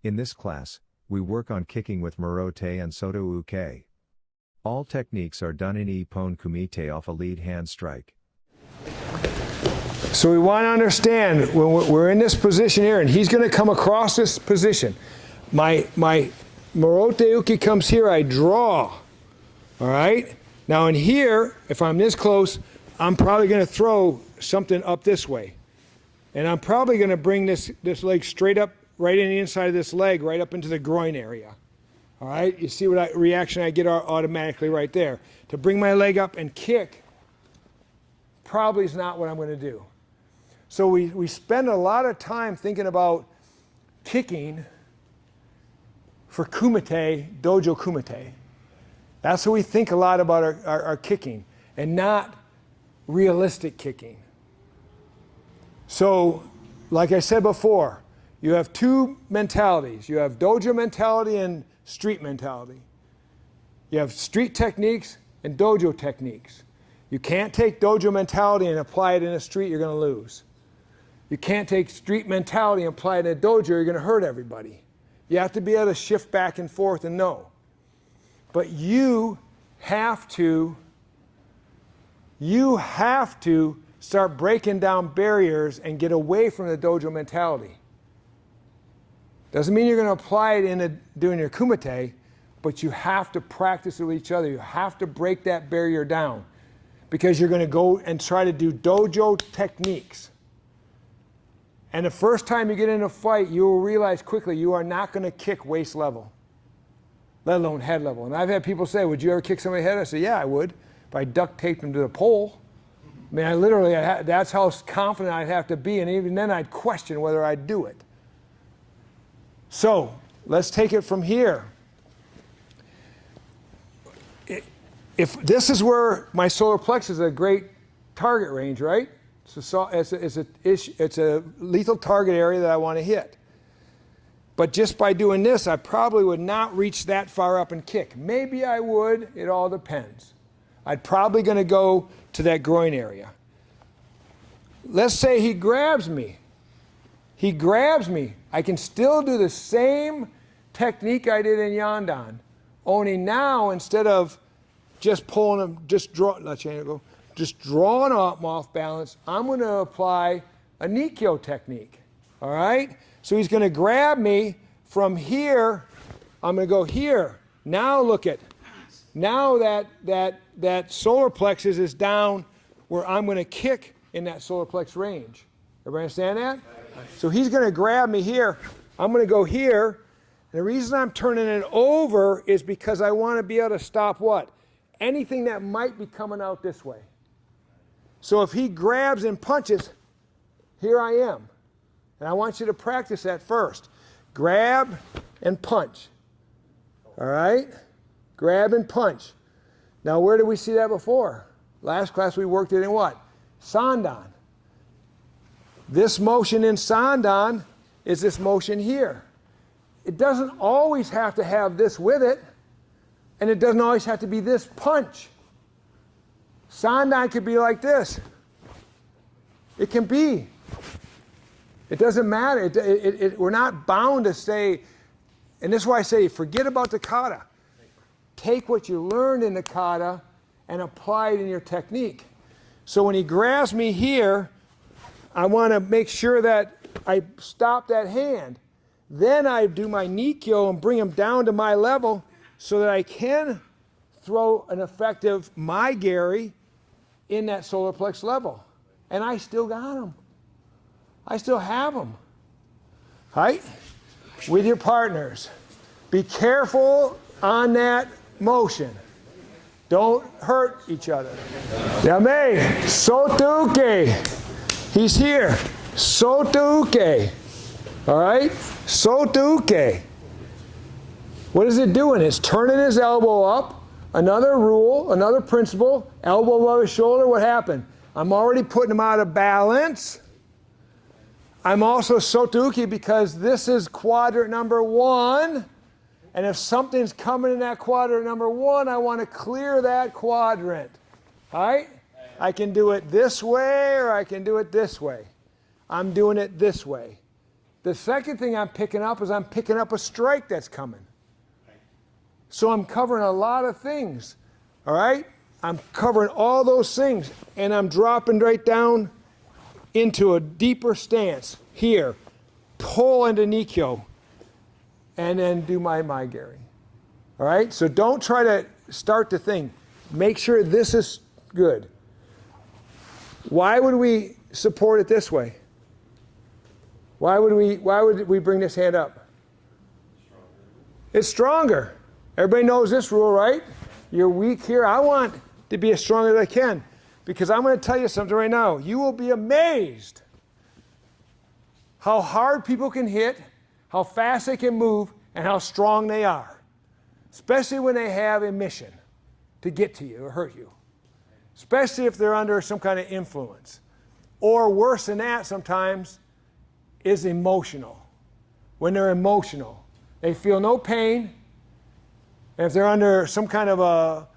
In this class, we work on kicking with Murote and Soto Uke. All techniques are done in Ippon-Kumite off a lead hand strike. So we want to understand when we're in this position here, and he's going to come across this position. My Murote Uke comes here, I draw. All right? Now in here, if I'm this close, I'm probably going to throw something up this way. And I'm probably going to bring this leg straight up, right in the inside of this leg, right up into the groin area. All right? You see what reaction I get automatically right there. To bring my leg up and kick probably is not what I'm going to do. So we spend a lot of time thinking about kicking for kumite, dojo kumite. That's what we think a lot about our kicking, and not realistic kicking. So, like I said before, you have two mentalities. You have dojo mentality and street mentality. You have street techniques and dojo techniques. You can't take dojo mentality and apply it in a street, you're going to lose. You can't take street mentality and apply it in a dojo, you're going to hurt everybody. You have to be able to shift back and forth and know. But you have to start breaking down barriers and get away from the dojo mentality. Doesn't mean you're going to apply it in doing your kumite, but you have to practice it with each other. You have to break that barrier down, because you're going to go and try to do dojo techniques. And the first time you get in a fight, you will realize quickly you are not going to kick waist level, let alone head level. And I've had people say, would you ever kick somebody's head? I say, yeah, I would, if I duct taped them to the pole. I mean, that's how confident I'd have to be, and even then I'd question whether I'd do it. So, let's take it from here. If this is where my solar plexus is a great target range, right? So it's a lethal target area that I want to hit. But just by doing this, I probably would not reach that far up and kick. Maybe I would, it all depends. I'm probably going to go to that groin area. Let's say he grabs me. He grabs me. I can still do the same technique I did in Yandan. Only now, instead of just pulling him, just drawing up off balance, I'm going to apply a Nikyo technique. All right? So he's going to grab me from here. I'm going to go here. Now look at, now that solar plexus is down where I'm going to kick in that solar plex range. Everybody understand that? So he's going to grab me here. I'm going to go here. And the reason I'm turning it over is because I want to be able to stop what? Anything that might be coming out this way. So if he grabs and punches, here I am. And I want you to practice that first. Grab and punch. All right? Grab and punch. Now, where did we see that before? Last class we worked it in what? Sandan. This motion in Sandan is this motion here. It doesn't always have to have this with it, and it doesn't always have to be this punch. Sandan could be like this. It can be. It doesn't matter. We're not bound to say, and this is why I say, forget about the kata. Take what you learned in the kata and apply it in your technique. So when he grabs me here, I want to make sure that I stop that hand. Then I do my Nikyo and bring him down to my level so that I can throw an effective Mai Gary in that solar plex level. And I still got him. I still have him. Right? With your partners. Be careful on that motion. Don't hurt each other. Yame, Sotuke. He's here. Sotuke. All right? Sotuke. What is it doing? It's turning his elbow up. Another rule, another principle. Elbow above his shoulder. What happened? I'm already putting him out of balance. I'm also Sotuke because this is quadrant number 1. And if something's coming in that quadrant number 1, I want to clear that quadrant. All right? I can do it this way or I can do it this way. I'm doing it this way. The second thing I'm picking up is I'm picking up a strike that's coming. So I'm covering a lot of things, all right? I'm covering all those things, and I'm dropping right down into a deeper stance here. Pull into Nikyo, and then do my Gary. All right? So don't try to start the thing. Make sure this is good. Why would we support it this way? Why would we bring this hand up? It's stronger. Everybody knows this rule, right? You're weak here. I want to be as strong as I can, because I'm going to tell you something right now. You will be amazed how hard people can hit, how fast they can move, and how strong they are, especially when they have a mission to get to you or hurt you, especially if they're under some kind of influence. Or worse than that sometimes is emotional. When they're emotional, they feel no pain. And if they're under some kind of a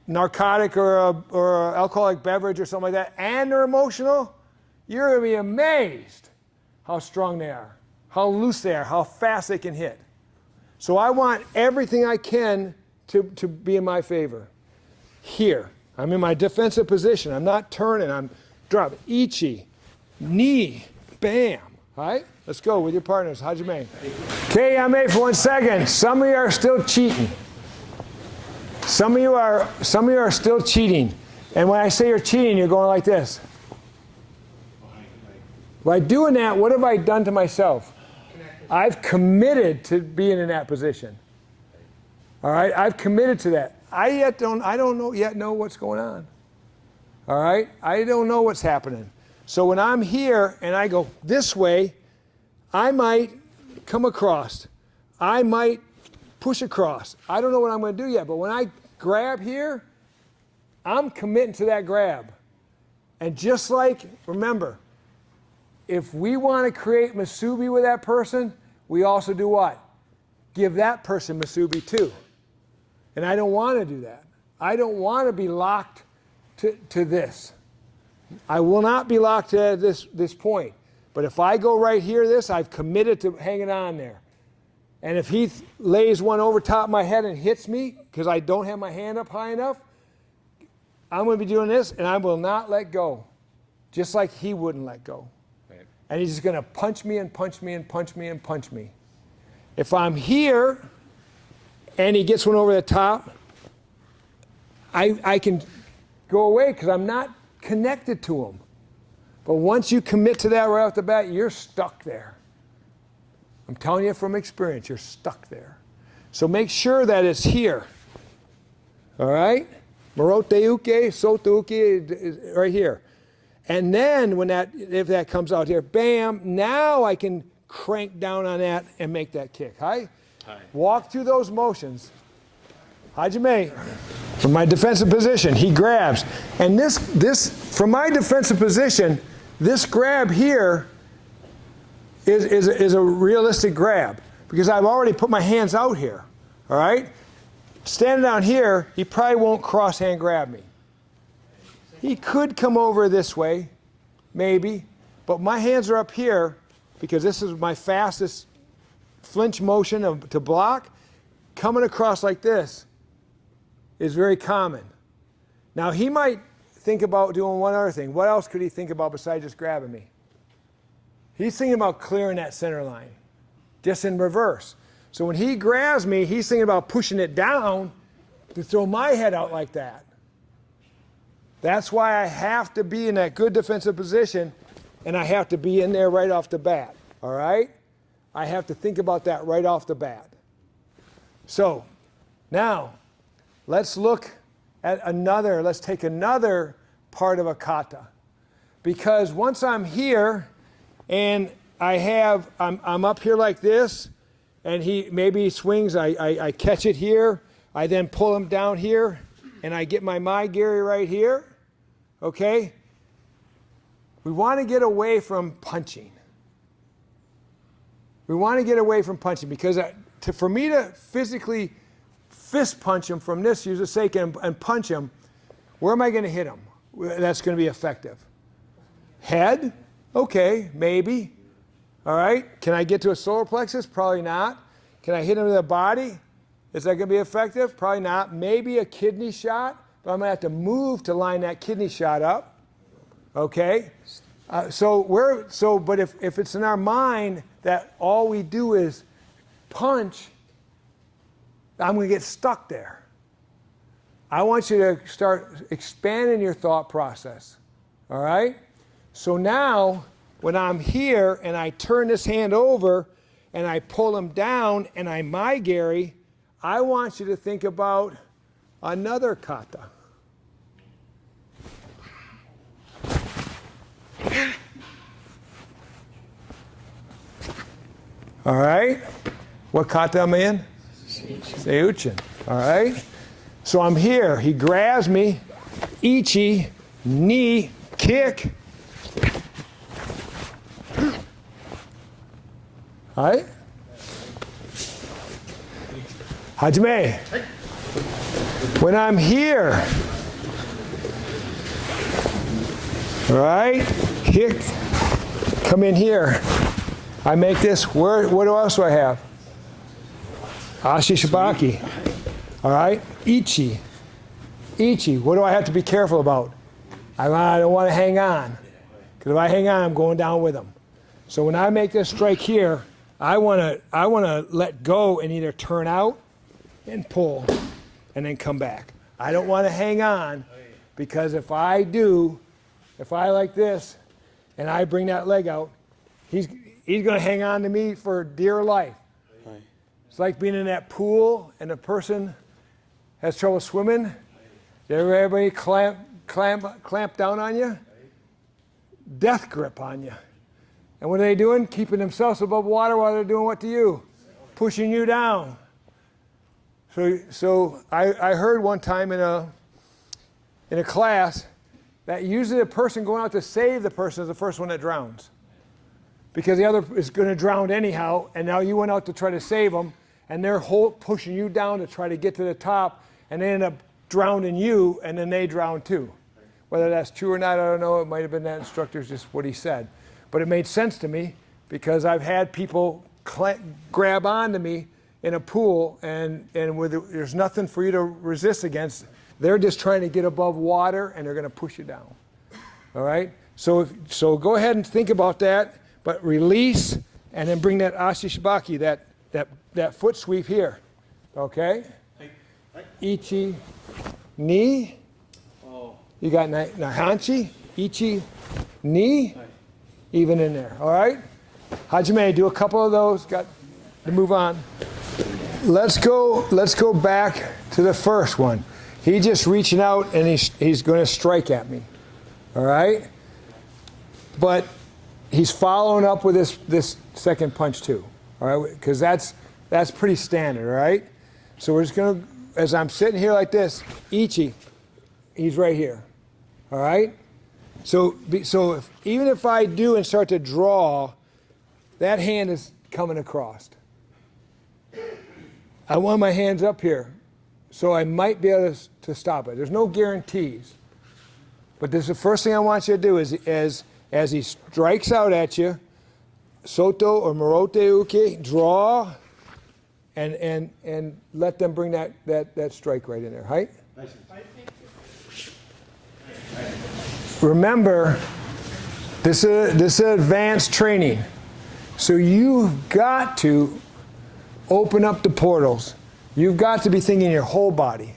narcotic or a alcoholic beverage or something like that, and they're emotional, you're going to be amazed how strong they are, how loose they are, how fast they can hit. So I want everything I can to be in my favor. Here, I'm in my defensive position. I'm not turning. I'm dropping. Ichi, knee, bam. All right? Let's go with your partners. Hajime. KMA for 1 second. Some of you are still cheating. Some of you are still cheating. And when I say you're cheating, you're going like this. By doing that, what have I done to myself? I've committed to being in that position. All right? I've committed to that. I don't yet know what's going on. All right? I don't know what's happening. So when I'm here and I go this way, I might come across. I might push across. I don't know what I'm going to do yet, but when I grab here, I'm committing to that grab. And just like, remember, if we want to create Masubi with that person, we also do what? Give that person Masubi too. And I don't want to do that. I don't want to be locked to this. I will not be locked to this point. But if I go right here, I've committed to hanging on there. And if he lays one over top of my head and hits me because I don't have my hand up high enough, I'm going to be doing this, and I will not let go, just like he wouldn't let go. Right. And he's just going to punch me and punch me and punch me and punch me. If I'm here and he gets one over the top, I can go away because I'm not connected to him. But once you commit to that right off the bat, you're stuck there. I'm telling you from experience, you're stuck there. So make sure that it's here. All right? Morote uke, soto uke is right here. And then if that comes out here, bam, now I can crank down on that and make that kick. Hi? Walk through those motions. Hajime, from my defensive position, he grabs. And this from my defensive position, this grab here is a realistic grab because I've already put my hands out here, all right? Standing down here, he probably won't cross-hand grab me. He could come over this way, maybe, but my hands are up here because this is my fastest flinch motion to block. Coming across like this is very common. Now, he might think about doing one other thing. What else could he think about besides just grabbing me? He's thinking about clearing that center line, just in reverse. So when he grabs me, he's thinking about pushing it down to throw my head out like that. That's why I have to be in that good defensive position, and I have to be in there right off the bat, all right? I have to think about that right off the bat. So now, let's look at let's take another part of a kata. Because once I'm here, and I'm up here like this, and maybe he swings, I catch it here, I then pull him down here, and I get my Gary right here, okay? We want to get away from punching. We want to get away from punching because for me to physically fist punch him from this, use a sake, and punch him, where am I going to hit him? That's going to be effective. Head? Okay, maybe. All right? Can I get to a solar plexus? Probably not. Can I hit him in the body? Is that going to be effective? Probably not. Maybe a kidney shot, but I'm going to have to move to line that kidney shot up. Okay? But if it's in our mind that all we do is punch, I'm going to get stuck there. I want you to start expanding your thought process. All right? So now, when I'm here and I turn this hand over and I pull him down and I maigeri, I want you to think about another kata. All right? What kata am I in? Seiuchin. All right? So I'm here. He grabs me. Ichi, knee, kick. All right? Hajime. When I'm here, all right? Here, come in here. I make this. What else do I have? Ashi Shibaki. All right? Ichi. Ichi. What do I have to be careful about? I don't want to hang on. Because if I hang on, I'm going down with them. So when I make this strike here, I want to let go and either turn out and pull and then come back. I don't want to hang on, because if I like this and I bring that leg out, he's going to hang on to me for dear life. It's like being in that pool and the person has trouble swimming. Everybody clamp down on you. Death grip on you. And what are they doing? Keeping themselves above water while they're doing what to you? Pushing you down. So I heard one time in a class that usually the person going out to save the person is the first one that drowns. Because the other is going to drown anyhow, and now you went out to try to save them, and they're pushing you down to try to get to the top, and they end up drowning you, and then they drown too. Whether that's true or not, I don't know. It might have been that instructor's just what he said. But it made sense to me, because I've had people grab onto me in a pool, and there's nothing for you to resist against. They're just trying to get above water, and they're going to push you down. All right? So go ahead and think about that, but release, and then bring that ashi shibaki, that foot sweep here. Okay? Ichi, ni. You got nahanchi, ichi, ni, even in there. All right? Hajime, do a couple of those. Got to move on. Let's go back to the first one. He's just reaching out and he's going to strike at me. All right? But he's following up with this second punch too. All right? Because that's pretty standard. All right? So we're just going to, as I'm sitting here like this, ichi, he's right here. All right? So even if I do and start to draw, that hand is coming across. I want my hands up here, so I might be able to stop it. There's no guarantees. But this is the first thing I want you to do is as he strikes out at you, soto or morote uke, draw, and let them bring that strike right in there. Right? Remember, this is advanced training. So you've got to open up the portals. You've got to be thinking your whole body.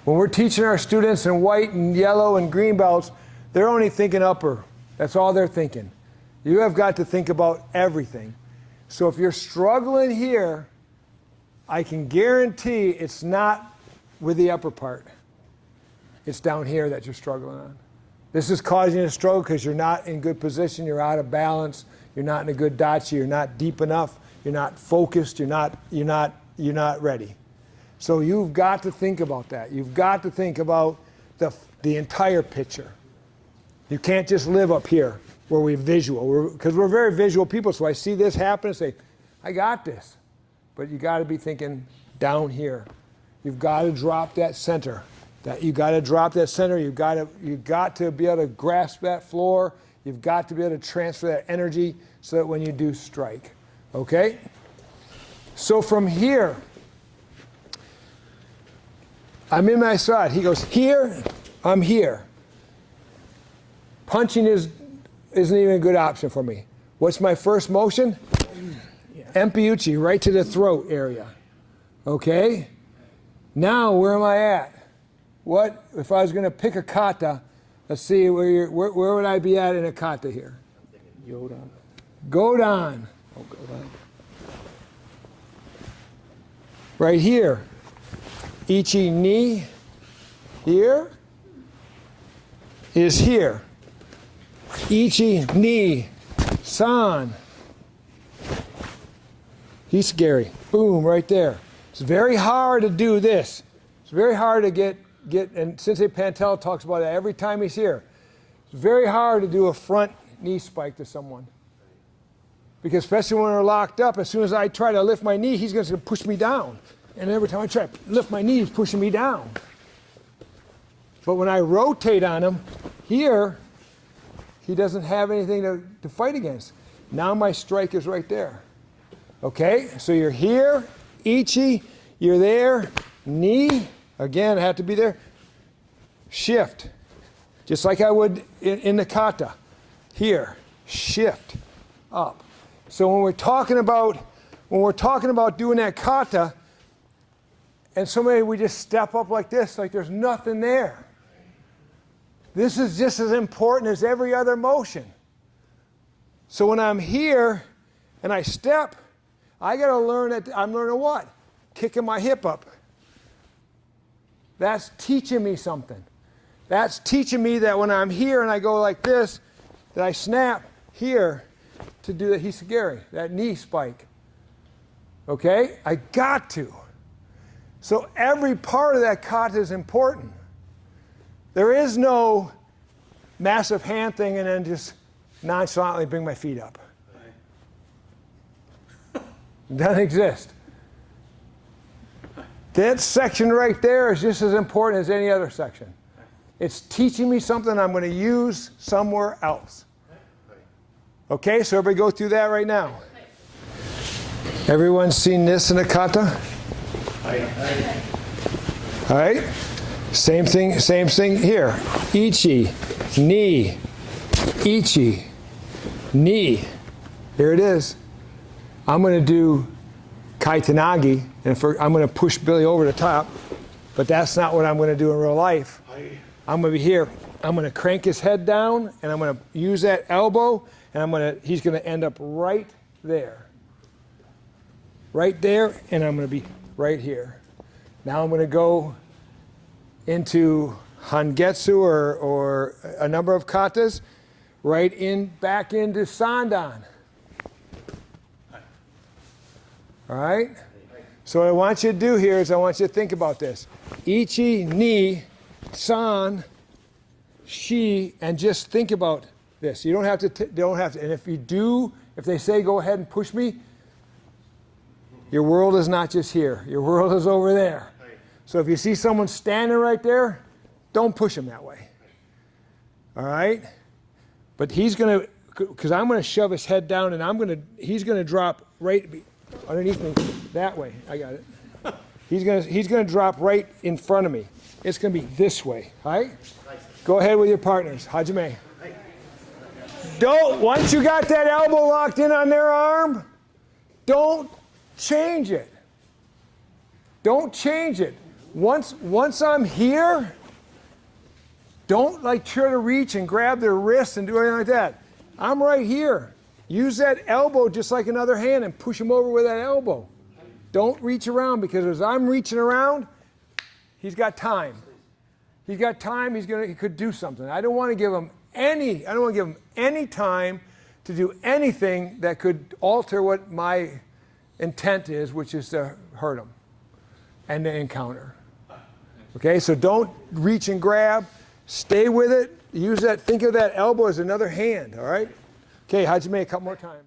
When we're teaching our students in white and yellow and green belts, they're only thinking upper. That's all they're thinking. You have got to think about everything. So if you're struggling here, I can guarantee it's not with the upper part. It's down here that you're struggling on. This is causing you to struggle because you're not in good position, you're out of balance, you're not in a good dachi, you're not deep enough, you're not focused, you're not ready. So you've got to think about that. You've got to think about the entire picture. You can't just live up here where we're visual, because we're very visual people. So I see this happen and say, I got this. But you got to be thinking down here. You've got to drop that center. You've got to drop that center. You've got to be able to grasp that floor. You've got to be able to transfer that energy so that when you do strike. Okay? So from here, I'm in my spot. He goes here, I'm here. Punching isn't even a good option for me. What's my first motion? Empiuchi, right to the throat area. Okay? Now, where am I at? What, if I was going to pick a kata, let's see, where would I be at in a kata here? Yodan. Godan. Oh, Godan. Right here. Ichi ni here is here. Ichi ni san. Hisugari. Boom, right there. It's very hard to do this. It's very hard to get, and Sensei Pantel talks about it every time he's here. It's very hard to do a front knee spike to someone. Because especially when we're locked up, as soon as I try to lift my knee, he's going to push me down. And every time I try to lift my knee, he's pushing me down. But when I rotate on him, here, he doesn't have anything to fight against. Now my strike is right there. Okay, so you're here, ichi, you're there, knee, again, have to be there. Shift, just like I would in the kata. Here, shift, up. So when we're talking about doing that kata, and somebody we just step up like this, like there's nothing there. This is just as important as every other motion. So when I'm here and I step, I got to learn that I'm learning what? Kicking my hip up. That's teaching me something. That's teaching me that when I'm here and I go like this, that I snap here to do the hisugari, that knee spike. Okay? I got to. So every part of that kata is important. There is no massive hand thing and then just nonchalantly bring my feet up. It doesn't exist. That section right there is just as important as any other section. It's teaching me something I'm going to use somewhere else. Okay, so everybody go through that right now. Everyone's seen this in a kata? All right. Same thing here. Ichi, ni, ichi, ni. Here it is. I'm going to do kaitanagi, and I'm going to push Billy over the top, but that's not what I'm going to do in real life. I'm going to be here. I'm going to crank his head down, and I'm going to use that elbow, and he's going to end up right there. Right there, and I'm going to be right here. Now I'm going to go into Hangetsu or a number of katas, back into Sandan. All right? So what I want you to do here is I want you to think about this. Ichi, ni, san, shi, and just think about this. You don't have to, and if you do, if they say go ahead and push me, your world is not just here. Your world is over there. So if you see someone standing right there, don't push him that way. All right? But he's going to, because I'm going to shove his head down and he's going to drop right underneath me that way. I got it. He's going to drop right in front of me. It's going to be this way. All right? Go ahead with your partners. Hajime. Once you got that elbow locked in on their arm, don't change it. Don't change it. Once I'm here, don't try to reach and grab their wrist and do anything like that. I'm right here. Use that elbow just like another hand and push him over with that elbow. Don't reach around, because as I'm reaching around, he's got time. He's got time. He could do something. I don't want to give him any time to do anything that could alter what my intent is, which is to hurt him and to encounter. Okay, so don't reach and grab. Stay with it. Think of that elbow as another hand, all right? Okay, Hajime, a couple more times.